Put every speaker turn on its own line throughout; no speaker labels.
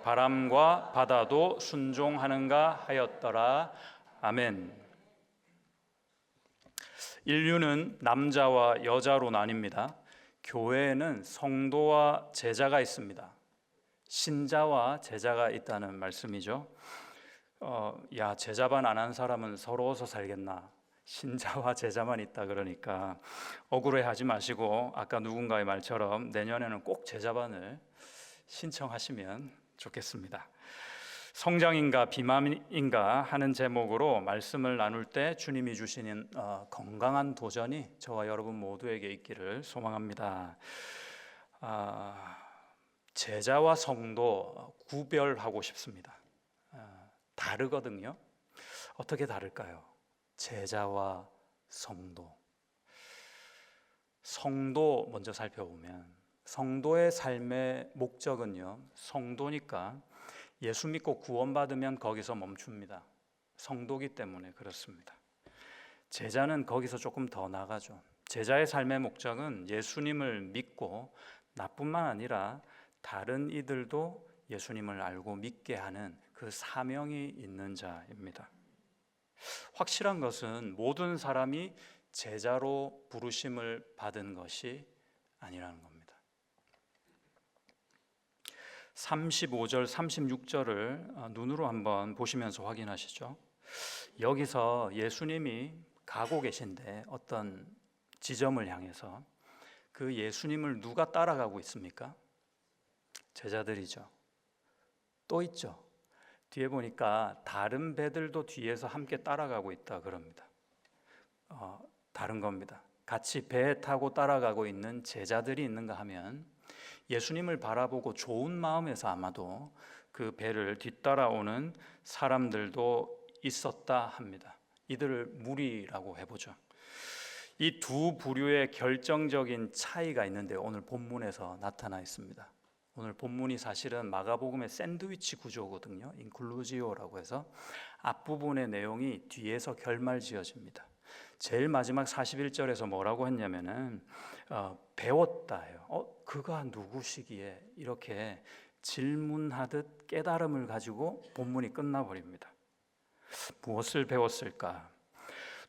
바람과 바다도 순종하는가 하였더라. 아멘. 인류는 남자와 여자로 나뉩니다. 교회에는 성도와 제자가 있습니다. 신자와 제자가 있다는 말씀이죠. 야, 제자반 안 한 사람은 서러워서 살겠나? 신자와 제자만 있다 그러니까 억울해하지 마시고 아까 누군가의 말처럼 내년에는 꼭 제자반을 신청하시면 좋겠습니다. 성장인가 비만인가 하는 제목으로 말씀을 나눌 때 주님이 주시는 건강한 도전이 저와 여러분 모두에게 있기를 소망합니다. 제자와 성도 구별하고 싶습니다. 다르거든요. 어떻게 다를까요? 제자와 성도. 성도 먼저 살펴보면 성도의 삶의 목적은요, 성도니까 예수 믿고 구원받으면 거기서 멈춥니다. 성도기 때문에 그렇습니다. 제자는 거기서 조금 더 나가죠. 제자의 삶의 목적은 예수님을 믿고 나뿐만 아니라 다른 이들도 예수님을 알고 믿게 하는 그 사명이 있는 자입니다. 확실한 것은 모든 사람이 제자로 부르심을 받은 것이 아니라는 겁니다. 35절, 36절을 눈으로 한번 보시면서 확인하시죠. 여기서 예수님이 가고 계신데 어떤 지점을 향해서 그 예수님을 누가 따라가고 있습니까? 제자들이죠. 또 있죠. 뒤에 보니까 다른 배들도 뒤에서 함께 따라가고 있다 그럽니다. 다른 겁니다. 같이 배에 타고 따라가고 있는 제자들이 있는가 하면 예수님을 바라보고 좋은 마음에서 아마도 그 배를 뒤따라오는 사람들도 있었다 합니다. 이들을 무리라고 해보죠. 이 두 부류의 결정적인 차이가 있는데 오늘 본문에서 나타나 있습니다. 오늘 본문이 사실은 마가복음의 샌드위치 구조거든요. 인클루지오라고 해서 앞부분의 내용이 뒤에서 결말지어집니다. 제일 마지막 41절에서 뭐라고 했냐면은 배웠다요. 그가 누구시기에 이렇게 질문하듯 깨달음을 가지고 본문이 끝나버립니다. 무엇을 배웠을까?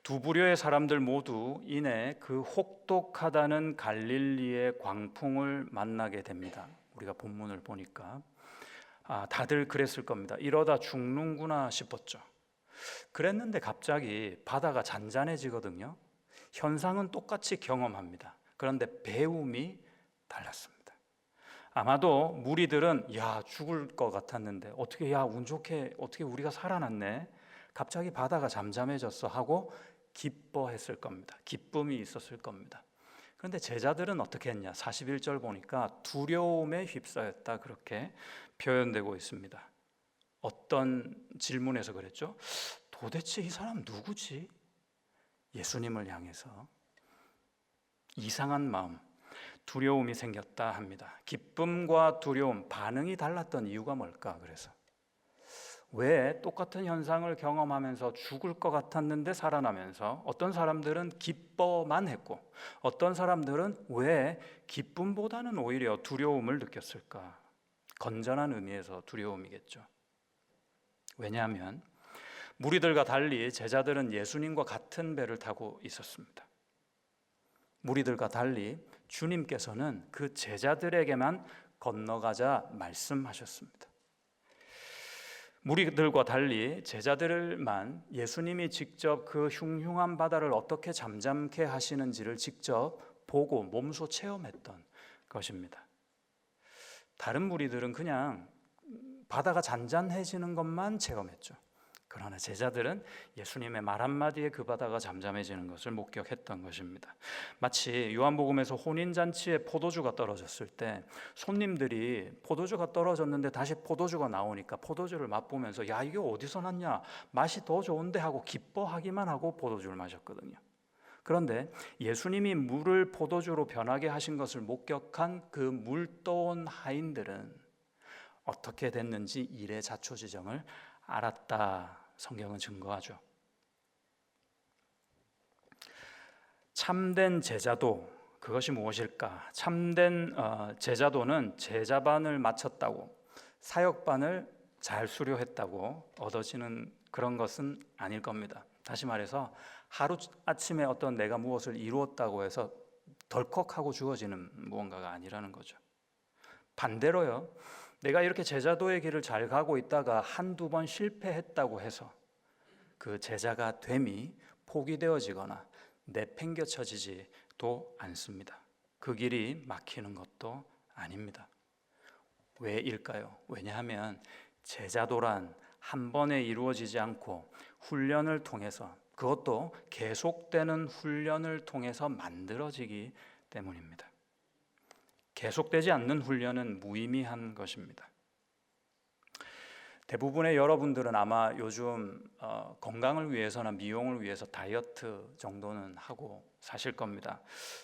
두 부류의 사람들 모두 이내 그 혹독하다는 갈릴리의 광풍을 만나게 됩니다. 우리가 본문을 보니까 다들 그랬을 겁니다. 이러다 죽는구나 싶었죠. 그랬는데 갑자기 바다가 잔잔해지거든요. 현상은 똑같이 경험합니다. 그런데 배움이 달랐습니다. 아마도 무리들은 야, 죽을 것 같았는데 어떻게 운 좋게 어떻게 우리가 살아났네. 갑자기 바다가 잠잠해졌어 하고 기뻐했을 겁니다. 기쁨이 있었을 겁니다. 그런데 제자들은 어떻게 했냐? 41절 보니까 두려움에 휩싸였다 그렇게 표현되고 있습니다. 어떤 질문에서 그랬죠? 도대체 이 사람 누구지? 예수님을 향해서 이상한 마음, 두려움이 생겼다 합니다. 기쁨과 두려움, 반응이 달랐던 이유가 뭘까? 그래서 왜 똑같은 현상을 경험하면서 죽을 것 같았는데 살아나면서 어떤 사람들은 기뻐만 했고 어떤 사람들은 왜 기쁨보다는 오히려 두려움을 느꼈을까? 건전한 의미에서 두려움이겠죠. 왜냐하면 무리들과 달리 제자들은 예수님과 같은 배를 타고 있었습니다. 무리들과 달리 주님께서는 그 제자들에게만 건너가자 말씀하셨습니다. 무리들과 달리 제자들만 예수님이 직접 그 흉흉한 바다를 어떻게 잠잠케 하시는지를 직접 보고 몸소 체험했던 것입니다. 다른 무리들은 그냥 바다가 잔잔해지는 것만 체험했죠. 그러나 제자들은 예수님의 말 한마디에 그 바다가 잠잠해지는 것을 목격했던 것입니다. 마치 요한복음에서 혼인잔치에 포도주가 떨어졌을 때 손님들이 포도주가 떨어졌는데 다시 포도주가 나오니까 포도주를 맛보면서 야, 이게 어디서 났냐? 맛이 더 좋은데 하고 기뻐하기만 하고 포도주를 마셨거든요. 그런데 예수님이 물을 포도주로 변하게 하신 것을 목격한 그 물떠온 하인들은 어떻게 됐는지 일의 자초지정을 알았다. 성경은 증거하죠. 참된 제자도 그것이 무엇일까? 참된 제자도는 제자반을 마쳤다고 사역반을 잘 수료했다고 얻어지는 그런 것은 아닐 겁니다. 다시 말해서 하루 아침에 어떤 내가 무엇을 이루었다고 해서 덜컥하고 주어지는 무언가가 아니라는 거죠. 반대로요, 내가 이렇게 제자도의 길을 잘 가고 있다가 한두 번 실패했다고 해서 그 제자가 됨이 포기되어지거나 내팽겨쳐지지도 않습니다. 그 길이 막히는 것도 아닙니다. 왜일까요? 왜냐하면 제자도란 한 번에 이루어지지 않고 훈련을 통해서, 그것도 계속되는 훈련을 통해서 만들어지기 때문입니다. 계속되지 않는 훈련은 무의미한 것입니다. 대부분의 여러분들은 아마 요즘 건강을 위해서나 미용을 위해서 다이어트 정도는 하고 사실 겁니다.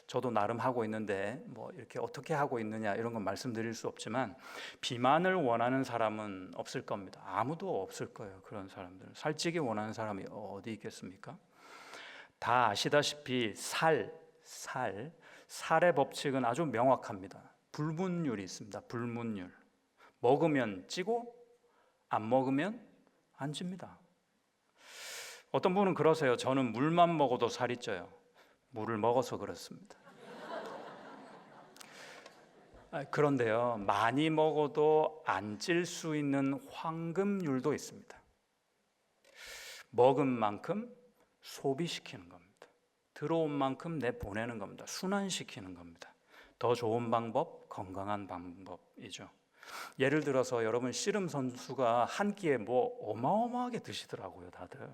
저도 나름 하고 있는데 뭐 이렇게 어떻게 하고 있느냐 이런 건 말씀드릴 수 없지만 비만을 원하는 사람은 없을 겁니다. 아무도 없을 거예요. 그런 사람들. 살찌기 원하는 사람이 어디 있겠습니까? 다 아시다시피 살의 법칙은 아주 명확합니다. 불문율이 있습니다. 불문율. 먹으면 찌고 안 먹으면 안 찝니다. 어떤 분은 그러세요. 저는 물만 먹어도 살이 쪄요. 물을 먹어서 그렇습니다. 그런데요, 많이 먹어도 안 찔 수 있는 황금률도 있습니다. 먹은 만큼 소비시키는 겁니다. 들어온 만큼 내보내는 겁니다. 순환시키는 겁니다. 더 좋은 방법, 건강한 방법이죠. 예를 들어서 여러분, 씨름 선수가 한 끼에 뭐 어마어마하게 드시더라고요, 다들.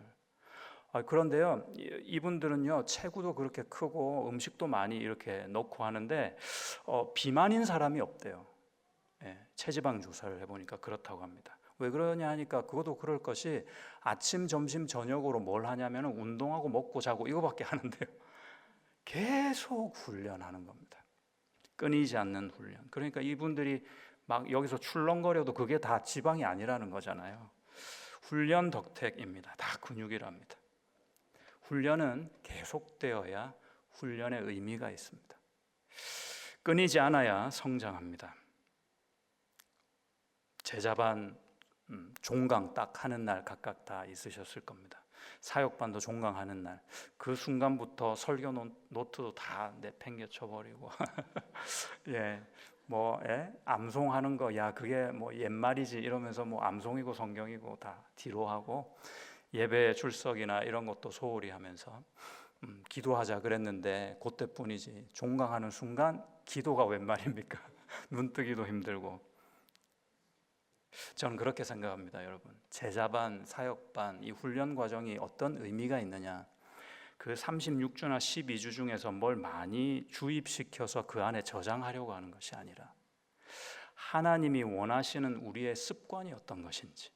그런데요, 이분들은요, 체구도 그렇게 크고 음식도 많이 이렇게 넣고 하는데 비만인 사람이 없대요. 체지방 조사를 해보니까 그렇다고 합니다. 왜 그러냐 하니까 그것도 그럴 것이 아침, 점심, 저녁으로 뭘 하냐면 운동하고 먹고 자고 이거밖에 하는데요, 계속 훈련하는 겁니다. 끊이지 않는 훈련. 그러니까 이분들이 막 여기서 출렁거려도 그게 다 지방이 아니라는 거잖아요. 훈련 덕택입니다. 다 근육이랍니다. 훈련은 계속되어야 훈련의 의미가 있습니다. 끊이지 않아야 성장합니다. 제자반 종강 딱 하는 날 각각 다 있으셨을 겁니다. 사역반도 종강하는 날, 그 순간부터 설교 노트도 다 내팽개쳐 버리고 암송하는 거, 야 그게 뭐 옛말이지 이러면서 뭐 암송이고 성경이고 다 뒤로 하고, 예배 출석이나 이런 것도 소홀히 하면서 기도하자 그랬는데 그때뿐이지 종강하는 순간 기도가 웬 말입니까? 눈 뜨기도 힘들고. 저는 그렇게 생각합니다, 여러분. 제자반, 사역반, 이 훈련 과정이 어떤 의미가 있느냐? 그 36주나 12주 중에서 뭘 많이 주입시켜서 그 안에 저장하려고 하는 것이 아니라 하나님이 원하시는 우리의 습관이 어떤 것인지,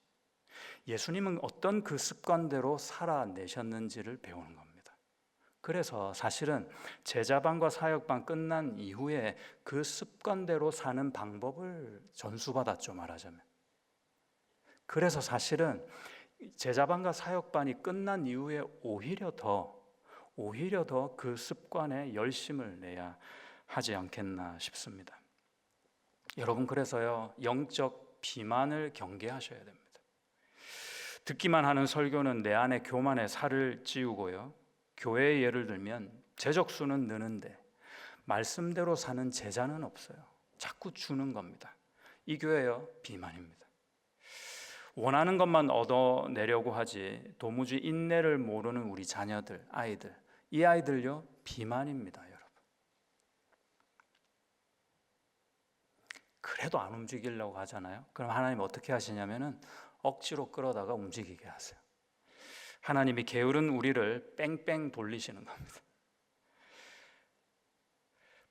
예수님은 어떤 그 습관대로 살아내셨는지를 배우는 겁니다. 그래서 사실은 제자반과 사역반 끝난 이후에 그 습관대로 사는 방법을 전수받았죠, 말하자면. 그래서 사실은 제자반과 사역반이 끝난 이후에 오히려 더 그 습관에 열심을 내야 하지 않겠나 싶습니다. 여러분, 그래서요, 영적 비만을 경계하셔야 됩니다. 듣기만 하는 설교는 내 안에 교만의 살을 찌우고요, 교회의 예를 들면 제적수는 느는데 말씀대로 사는 제자는 없어요. 자꾸 주는 겁니다. 이 교회요, 비만입니다. 원하는 것만 얻어내려고 하지 도무지 인내를 모르는 우리 자녀들, 아이들, 이 아이들요, 비만입니다, 여러분. 그래도 안 움직이려고 하잖아요. 그럼 하나님 어떻게 하시냐면은 억지로 끌어다가 움직이게 하세요. 하나님이 게으른 우리를 뺑뺑 돌리시는 겁니다.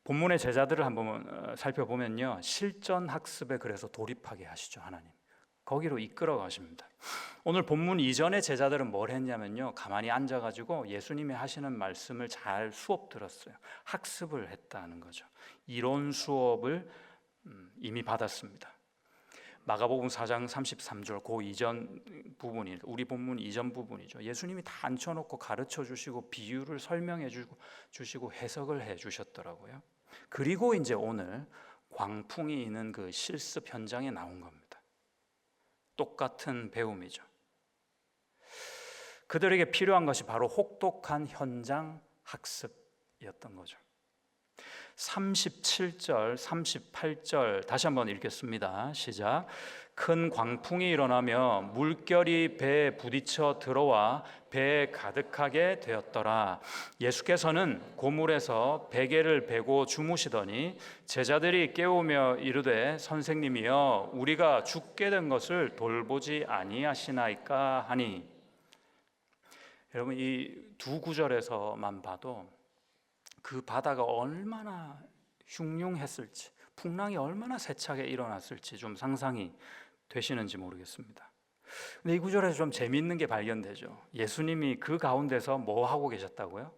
본문의 제자들을 한번 살펴보면요, 실전 학습에 그래서 돌입하게 하시죠, 하나님. 거기로 이끌어 가십니다. 오늘 본문 이전의 제자들은 뭘 했냐면요, 가만히 앉아가지고 예수님이 하시는 말씀을 잘 수업 들었어요. 학습을 했다는 거죠. 이론 수업을 이미 받았습니다. 마가복음 4장 33절 그 이전 부분이, 우리 본문 이전 부분이죠. 예수님이 다 앉혀놓고 가르쳐 주시고 비유를 설명해 주시고 해석을 해 주셨더라고요. 그리고 이제 오늘 광풍이 있는 그 실습 현장에 나온 겁니다. 똑같은 배움이죠. 그들에게 필요한 것이 바로 혹독한 현장 학습이었던 거죠. 37절, 38절 다시 한번 읽겠습니다. 시작. 큰 광풍이 일어나며 물결이 배에 부딪혀 들어와 배에 가득하게 되었더라. 예수께서는 고물에서 베개를 베고 주무시더니 제자들이 깨우며 이르되 선생님이여 우리가 죽게 된 것을 돌보지 아니하시나이까 하니. 여러분, 이 두 구절에서만 봐도 그 바다가 얼마나 흉흉했을지, 풍랑이 얼마나 세차게 일어났을지 좀 상상이 되시는지 모르겠습니다. 근데 이 구절에서 좀 재미있는 게 발견되죠. 예수님이 그 가운데서 뭐 하고 계셨다고요?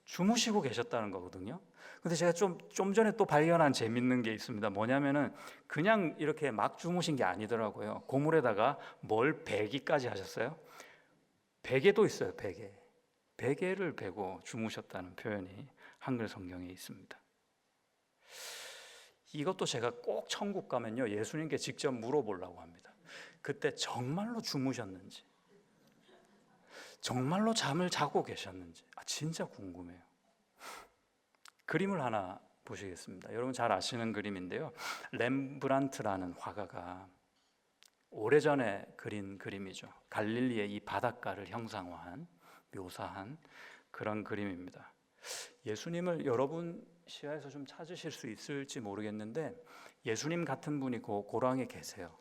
주무시고 계셨다는 거거든요. 근데 제가 좀 전에 또 발견한 재미있는 게 있습니다. 뭐냐면은 그냥 이렇게 막 주무신 게 아니더라고요. 고물에다가 뭘 베기까지 하셨어요? 베개도 있어요. 베개를 베고 주무셨다는 표현이 한글 성경에 있습니다. 이것도 제가 꼭 천국 가면요 예수님께 직접 물어보려고 합니다. 그때 정말로 주무셨는지, 정말로 잠을 자고 계셨는지 진짜 궁금해요. 그림을 하나 보시겠습니다. 여러분 잘 아시는 그림인데요, 렘브란트라는 화가가 오래전에 그린 그림이죠. 갈릴리의 이 바닷가를 형상화한, 묘사한 그런 그림입니다. 예수님을 여러분 시야에서 좀 찾으실 수 있을지 모르겠는데 예수님 같은 분이 고랑에 계세요.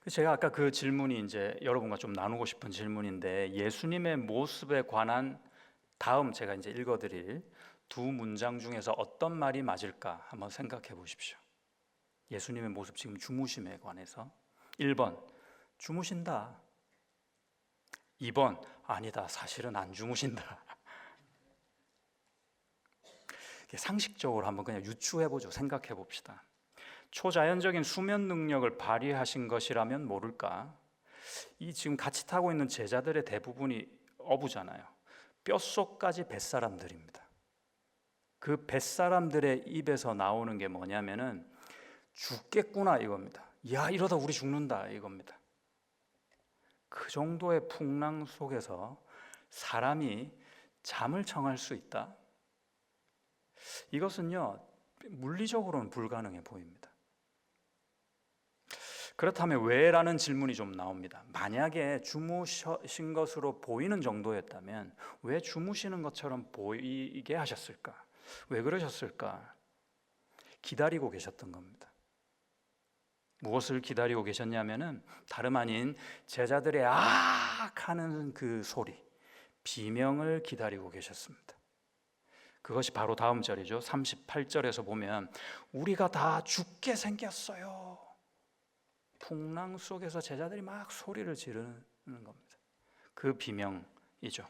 제가 아까 그 질문이 이제 여러분과 좀 나누고 싶은 질문인데, 예수님의 모습에 관한 다음 제가 이제 읽어드릴 두 문장 중에서 어떤 말이 맞을까 한번 생각해 보십시오. 예수님의 모습, 지금 주무심에 관해서 1번 주무신다, 2번 아니다, 사실은 안 주무신다. 상식적으로 한번 그냥 유추해보죠. 생각해봅시다. 초자연적인 수면 능력을 발휘하신 것이라면 모를까, 이 지금 같이 타고 있는 제자들의 대부분이 어부잖아요. 뼛속까지 뱃사람들입니다. 그 뱃사람들의 입에서 나오는 게 뭐냐면은 죽겠구나 이겁니다. 야, 이러다 우리 죽는다 이겁니다. 그 정도의 풍랑 속에서 사람이 잠을 청할 수 있다? 이것은요 물리적으로는 불가능해 보입니다. 그렇다면 왜라는 질문이 좀 나옵니다. 만약에 주무신 것으로 보이는 정도였다면 왜 주무시는 것처럼 보이게 하셨을까? 왜 그러셨을까? 기다리고 계셨던 겁니다. 무엇을 기다리고 계셨냐면은 다름 아닌 제자들의 아악 하는 그 소리, 비명을 기다리고 계셨습니다. 그것이 바로 다음 절이죠. 38절에서 보면 우리가 다 죽게 생겼어요. 풍랑 속에서 제자들이 막 소리를 지르는 겁니다. 그 비명이죠.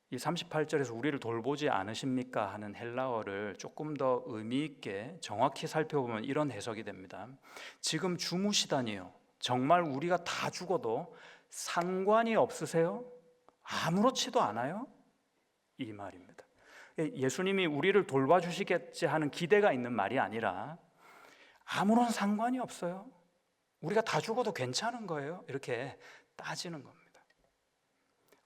이 38절에서 우리를 돌보지 않으십니까? 하는 헬라어를 조금 더 의미 있게 정확히 살펴보면 이런 해석이 됩니다. 지금 주무시다니요, 정말 우리가 다 죽어도 상관이 없으세요? 아무렇지도 않아요? 이 말입니다. 예수님이 우리를 돌봐주시겠지 하는 기대가 있는 말이 아니라 아무런 상관이 없어요, 우리가 다 죽어도 괜찮은 거예요, 이렇게 따지는 겁니다.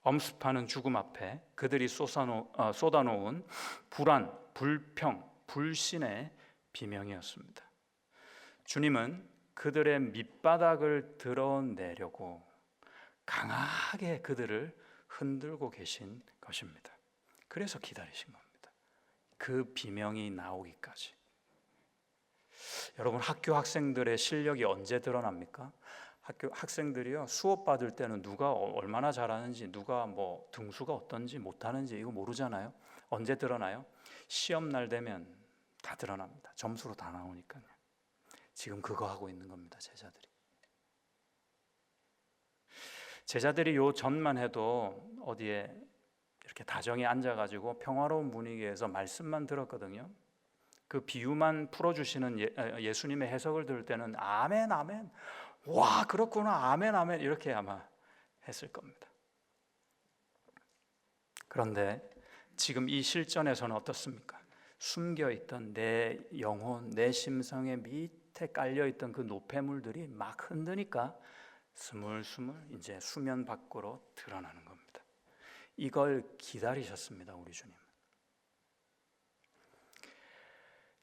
엄습하는 죽음 앞에 그들이 쏟아놓은 불안, 불평, 불신의 비명이었습니다. 주님은 그들의 밑바닥을 드러내려고 강하게 그들을 흔들고 계신 것입니다. 그래서 기다리신 겁니다. 그 비명이 나오기까지. 여러분, 학교 학생들의 실력이 언제 드러납니까? 학교 학생들이요, 수업 받을 때는 누가 얼마나 잘하는지, 누가 뭐 등수가 어떤지 못하는지 이거 모르잖아요. 언제 드러나요? 시험 날 되면 다 드러납니다. 점수로 다 나오니까요. 지금 그거 하고 있는 겁니다, 제자들이 요 전만 해도 어디에 이렇게 다정히 앉아가지고 평화로운 분위기에서 말씀만 들었거든요. 그 비유만 풀어주시는 예수님의 해석을 들을 때는 아멘 아멘, 와 그렇구나, 아멘 아멘 이렇게 아마 했을 겁니다. 그런데 지금 이 실전에서는 어떻습니까? 숨겨있던 내 영혼, 내 심성의 밑에 깔려있던 그 노폐물들이 막 흔드니까 스물스물 이제 수면 밖으로 드러나는 겁니다. 이걸 기다리셨습니다, 우리 주님.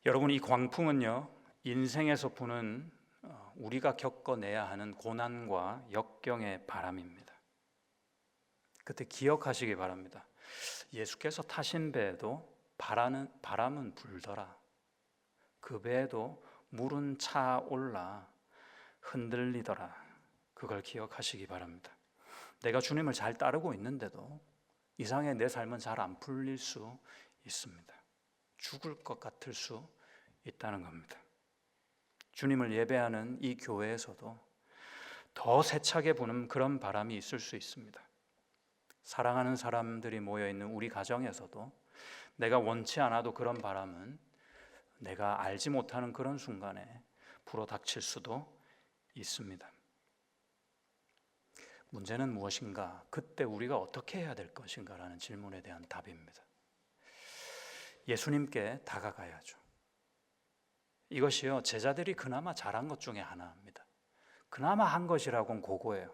여러분, 이 광풍은요, 인생에서 부는 우리가 겪어내야 하는 고난과 역경의 바람입니다. 그때 기억하시기 바랍니다. 예수께서 타신 배에도 바람은 불더라. 그 배에도 물은 차올라 흔들리더라. 그걸 기억하시기 바랍니다. 내가 주님을 잘 따르고 있는데도 이상하게 내 삶은 잘 안 풀릴 수 있습니다. 죽을 것 같을 수 있다는 겁니다. 주님을 예배하는 이 교회에서도 더 세차게 부는 그런 바람이 있을 수 있습니다. 사랑하는 사람들이 모여있는 우리 가정에서도 내가 원치 않아도 그런 바람은 내가 알지 못하는 그런 순간에 불어닥칠 수도 있습니다. 문제는 무엇인가? 그때 우리가 어떻게 해야 될 것인가라는 질문에 대한 답입니다. 예수님께 다가가야죠. 이것이요, 제자들이 그나마 잘한 것 중에 하나입니다. 그나마 한 것이라고는 그거예요.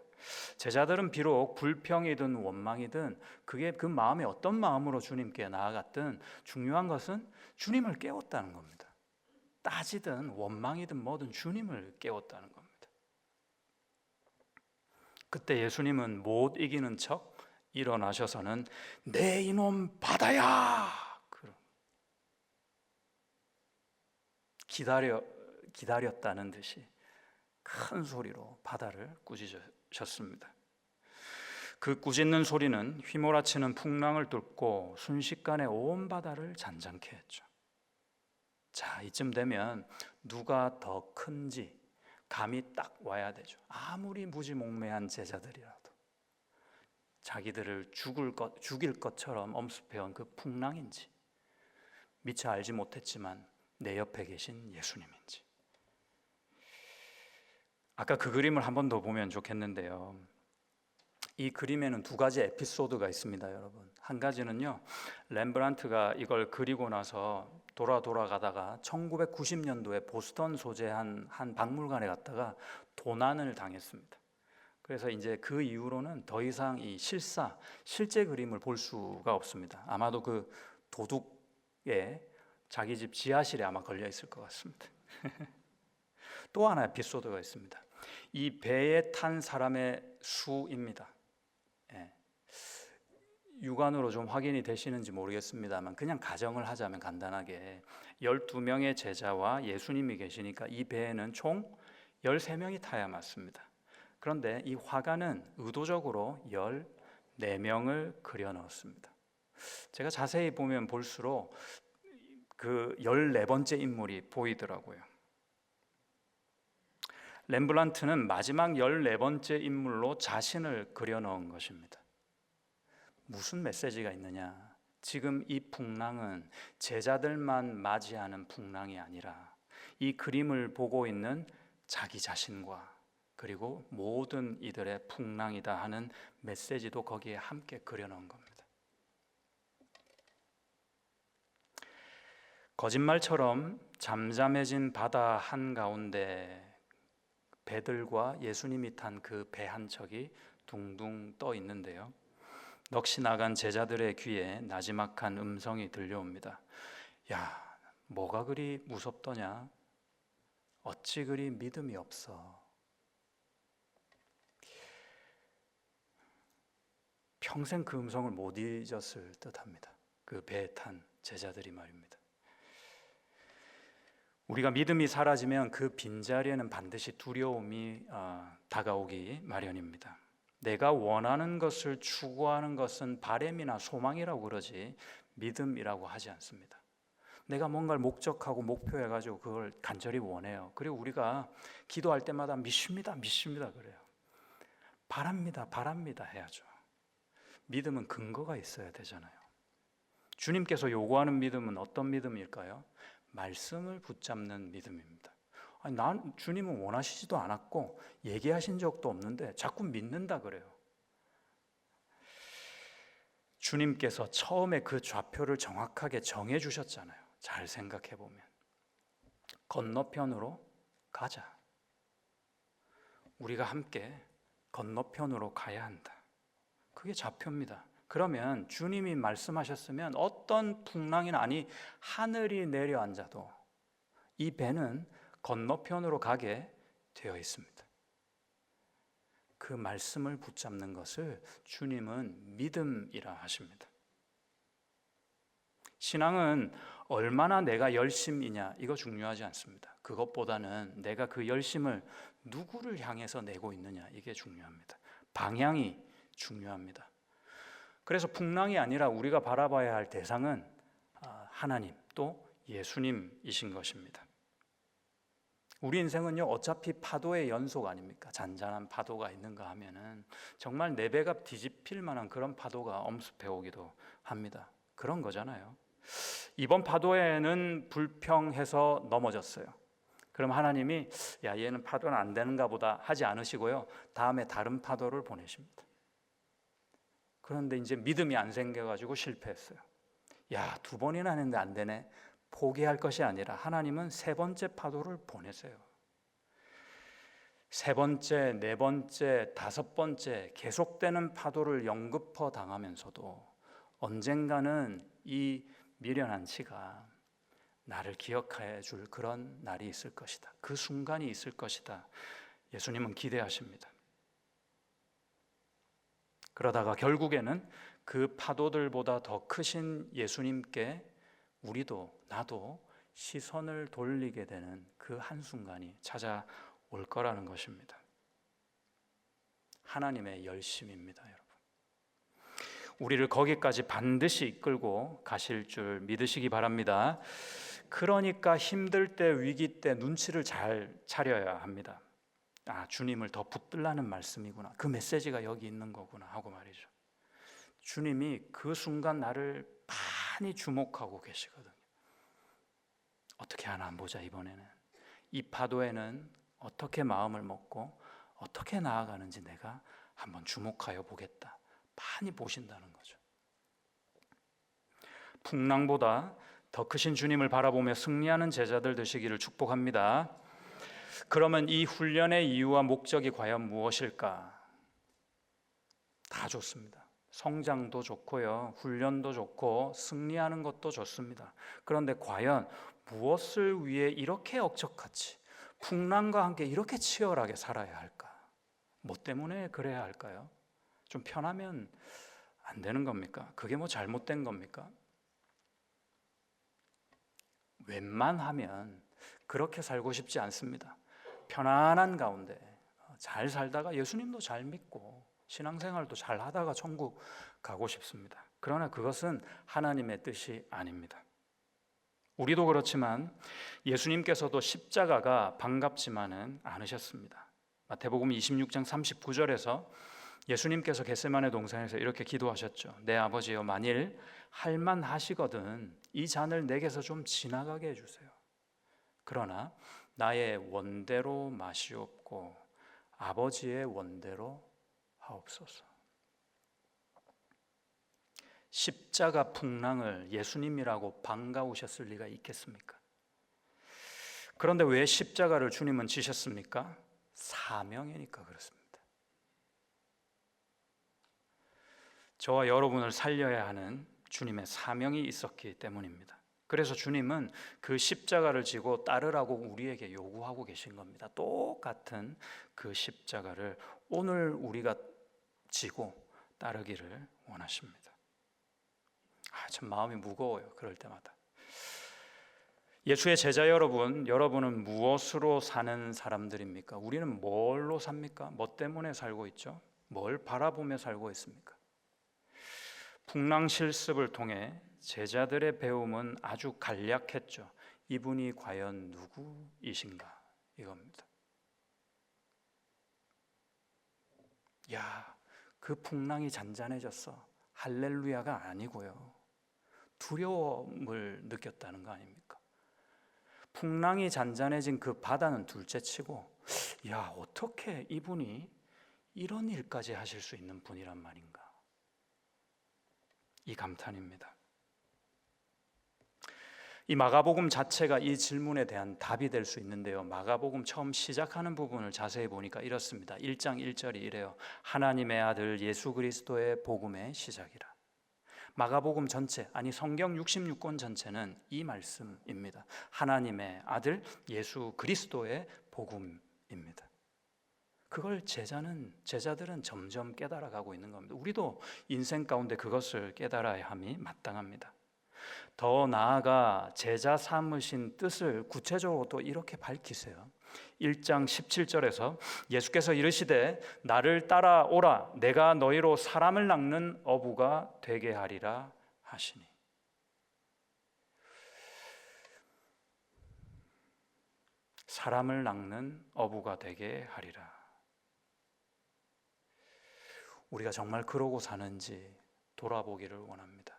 제자들은 비록 불평이든 원망이든 그게 그 마음이 어떤 마음으로 주님께 나아갔든 중요한 것은 주님을 깨웠다는 겁니다. 따지든 원망이든 뭐든 주님을 깨웠다는 겁니다. 그때 예수님은 못 이기는 척 일어나셔서는 내 이놈 바다야! 기다렸다는 듯이 큰 소리로 바다를 꾸짖으셨습니다. 그 꾸짖는 소리는 휘몰아치는 풍랑을 뚫고 순식간에 온 바다를 잔잔케 했죠. 자, 이쯤 되면 누가 더 큰지 감이 딱 와야 되죠. 아무리 무지몽매한 제자들이라도 자기들을 죽일 것처럼 엄습해온 그 풍랑인지 미처 알지 못했지만 내 옆에 계신 예수님인지. 아까 그 그림을 한 번 더 보면 좋겠는데요, 이 그림에는 두 가지 에피소드가 있습니다, 여러분. 한 가지는요, 렘브란트가 이걸 그리고 나서 돌아가다가 1990년도에 보스턴 소재한 한 박물관에 갔다가 도난을 당했습니다. 그래서 이제 그 이후로는 더 이상 이 실제 그림을 볼 수가 없습니다. 아마도 그 도둑에 자기 집 지하실에 아마 걸려 있을 것 같습니다. 또 하나 에피소드가 있습니다. 이 배에 탄 사람의 수입니다. 예. 육안으로 좀 확인이 되시는지 모르겠습니다만 그냥 가정을 하자면 간단하게 12명의 제자와 예수님이 계시니까 이 배에는 총 13명이 타야 맞습니다. 그런데 이 화가는 의도적으로 14명을 그려 넣었습니다. 제가 자세히 보면 볼수록 그 14번째 인물이 보이더라고요. 렘브란트는 마지막 14번째 인물로 자신을 그려 넣은 것입니다. 무슨 메시지가 있느냐? 지금 이 풍랑은 제자들만 맞이하는 풍랑이 아니라 이 그림을 보고 있는 자기 자신과 그리고 모든 이들의 풍랑이다 하는 메시지도 거기에 함께 그려 넣은 겁니다. 거짓말처럼 잠잠해진 바다 한가운데 배들과 예수님이 탄 그 배 한 척이 둥둥 떠 있는데요, 넋이 나간 제자들의 귀에 나지막한 음성이 들려옵니다. 야, 뭐가 그리 무섭더냐? 어찌 그리 믿음이 없어? 평생 그 음성을 못 잊었을 듯합니다. 그 배에 탄 제자들이 말입니다. 우리가 믿음이 사라지면 그 빈자리에는 반드시 두려움이 다가오기 마련입니다. 내가 원하는 것을 추구하는 것은 바램이나 소망이라고 그러지 믿음이라고 하지 않습니다. 내가 뭔가를 목적하고 목표해가지고 그걸 간절히 원해요. 그리고 우리가 기도할 때마다 믿습니다 그래요. 바랍니다 해야죠. 믿음은 근거가 있어야 되잖아요. 주님께서 요구하는 믿음은 어떤 믿음일까요? 말씀을 붙잡는 믿음입니다. 아니, 난 주님은 원하시지도 않았고 얘기하신 적도 없는데 자꾸 믿는다 그래요. 주님께서 처음에 그 좌표를 정확하게 정해 주셨잖아요. 잘 생각해 보면 건너편으로 가자. 우리가 함께 건너편으로 가야 한다. 그게 좌표입니다. 그러면 주님이 말씀하셨으면 어떤 풍랑이나, 아니 하늘이 내려앉아도 이 배는 건너편으로 가게 되어 있습니다. 그 말씀을 붙잡는 것을 주님은 믿음이라 하십니다. 신앙은 얼마나 내가 열심이냐, 이거 중요하지 않습니다. 그것보다는 내가 그 열심을 누구를 향해서 내고 있느냐, 이게 중요합니다. 방향이 중요합니다. 그래서 풍랑이 아니라 우리가 바라봐야 할 대상은 하나님, 또 예수님이신 것입니다. 우리 인생은요, 어차피 파도의 연속 아닙니까? 잔잔한 파도가 있는가 하면은 정말 내 배가 뒤집힐 만한 그런 파도가 엄습해 오기도 합니다. 그런 거잖아요. 이번 파도에는 불평해서 넘어졌어요. 그럼 하나님이 야, 얘는 파도는 안 되는가 보다 하지 않으시고요, 다음에 다른 파도를 보내십니다. 그런데 이제 믿음이 안 생겨가지고 실패했어요. 야, 2번이나 했는데 안 되네. 포기할 것이 아니라 하나님은 3번째 파도를 보내세요. 3번째, 4번째, 5번째 계속되는 파도를 연급허 당하면서도 언젠가는 이 미련한 치가 나를 기억해 줄 그런 날이 있을 것이다. 그 순간이 있을 것이다. 예수님은 기대하십니다. 그러다가 결국에는 그 파도들보다 더 크신 예수님께 우리도, 나도 시선을 돌리게 되는 그 한순간이 찾아올 거라는 것입니다. 하나님의 열심입니다, 여러분. 우리를 거기까지 반드시 이끌고 가실 줄 믿으시기 바랍니다. 그러니까 힘들 때, 위기 때 눈치를 잘 차려야 합니다. 아, 주님을 더 붙들라는 말씀이구나, 그 메시지가 여기 있는 거구나 하고 말이죠. 주님이 그 순간 나를 많이 주목하고 계시거든요. 어떻게 하나 보자. 이번에는 이 파도에는 어떻게 마음을 먹고 어떻게 나아가는지 내가 한번 주목하여 보겠다. 많이 보신다는 거죠. 풍랑보다 더 크신 주님을 바라보며 승리하는 제자들 되시기를 축복합니다. 그러면 이 훈련의 이유와 목적이 과연 무엇일까? 다 좋습니다. 성장도 좋고요, 훈련도 좋고 승리하는 것도 좋습니다. 그런데 과연 무엇을 위해 이렇게 억척같이 풍랑과 함께 이렇게 치열하게 살아야 할까? 뭐 때문에 그래야 할까요? 좀 편하면 안 되는 겁니까? 그게 뭐 잘못된 겁니까? 웬만하면 그렇게 살고 싶지 않습니다. 편안한 가운데 잘 살다가 예수님도 잘 믿고 신앙생활도 잘 하다가 천국 가고 싶습니다. 그러나 그것은 하나님의 뜻이 아닙니다. 우리도 그렇지만 예수님께서도 십자가가 반갑지만은 않으셨습니다. 마태복음 26장 39절에서 예수님께서 겟세마네 동산에서 이렇게 기도하셨죠. 내 아버지여, 만일 할만하시거든 이 잔을 내게서 좀 지나가게 해주세요. 그러나 나의 원대로 마시옵고 아버지의 원대로 하옵소서. 십자가 풍랑을 예수님이라고 반가우셨을 리가 있겠습니까? 그런데 왜 십자가를 주님은 지셨습니까? 사명이니까 그렇습니다. 저와 여러분을 살려야 하는 주님의 사명이 있었기 때문입니다. 그래서 주님은 그 십자가를 지고 따르라고 우리에게 요구하고 계신 겁니다. 똑같은 그 십자가를 오늘 우리가 지고 따르기를 원하십니다. 참 마음이 무거워요, 그럴 때마다. 예수의 제자 여러분, 여러분은 무엇으로 사는 사람들입니까? 우리는 뭘로 삽니까? 뭐 때문에 살고 있죠? 뭘 바라보며 살고 있습니까? 풍랑 실습을 통해 제자들의 배움은 아주 간략했죠. 이분이 과연 누구이신가, 이겁니다. 야, 그 풍랑이 잔잔해졌어, 할렐루야가 아니고요, 두려움을 느꼈다는 거 아닙니까? 풍랑이 잔잔해진 그 바다는 둘째치고, 야, 어떻게 이분이 이런 일까지 하실 수 있는 분이란 말인가, 이 감탄입니다. 이 마가복음 자체가 이 질문에 대한 답이 될 수 있는데요. 마가복음 처음 시작하는 부분을 자세히 보니까 이렇습니다. 1장 1절이 이래요. 하나님의 아들 예수 그리스도의 복음의 시작이라. 마가복음 전체, 아니 성경 66권 전체는 이 말씀입니다. 하나님의 아들 예수 그리스도의 복음입니다. 그걸 제자들은 점점 깨달아가고 있는 겁니다. 우리도 인생 가운데 그것을 깨달아야 함이 마땅합니다. 더 나아가 제자 삼으신 뜻을 구체적으로 또 이렇게 밝히세요. 1장 17절에서 예수께서 이르시되 나를 따라오라 내가 너희로 사람을 낚는 어부가 되게 하리라 하시니. 사람을 낚는 어부가 되게 하리라. 우리가 정말 그러고 사는지 돌아보기를 원합니다.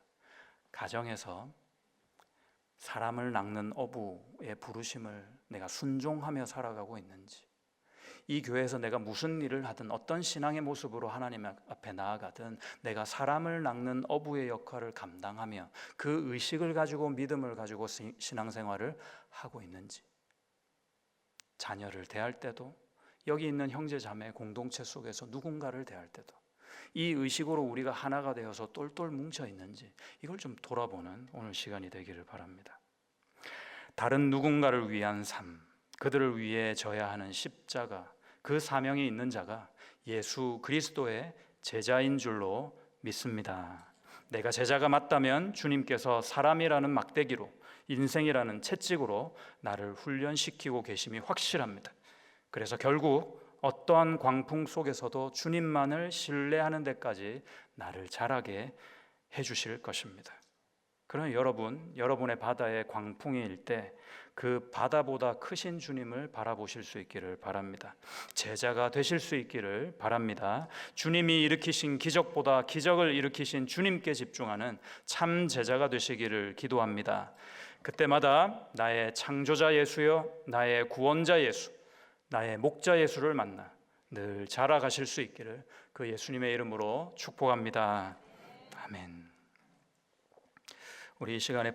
가정에서 사람을 낚는 어부의 부르심을 내가 순종하며 살아가고 있는지, 이 교회에서 내가 무슨 일을 하든 어떤 신앙의 모습으로 하나님 앞에 나아가든 내가 사람을 낚는 어부의 역할을 감당하며 그 의식을 가지고 믿음을 가지고 신앙생활을 하고 있는지, 자녀를 대할 때도 여기 있는 형제 자매 공동체 속에서 누군가를 대할 때도 이 의식으로 우리가 하나가 되어서 똘똘 뭉쳐 있는지 이걸 좀 돌아보는 오늘 시간이 되기를 바랍니다. 다른 누군가를 위한 삶, 그들을 위해 져야 하는 십자가, 그 사명이 있는 자가 예수 그리스도의 제자인 줄로 믿습니다. 내가 제자가 맞다면 주님께서 사람이라는 막대기로, 인생이라는 채찍으로 나를 훈련시키고 계심이 확실합니다. 그래서 결국 어떠한 광풍 속에서도 주님만을 신뢰하는 데까지 나를 자라게 해주실 것입니다. 그러나 여러분의 바다에 광풍이 일 때 그 바다보다 크신 주님을 바라보실 수 있기를 바랍니다. 제자가 되실 수 있기를 바랍니다. 주님이 일으키신 기적보다 기적을 일으키신 주님께 집중하는 참 제자가 되시기를 기도합니다. 그때마다 나의 창조자 예수여, 나의 구원자 예수, 나의 목자 예수를 만나 늘 자라가실 수 있기를 그 예수님의 이름으로 축복합니다. 아멘. 우리 이 시간에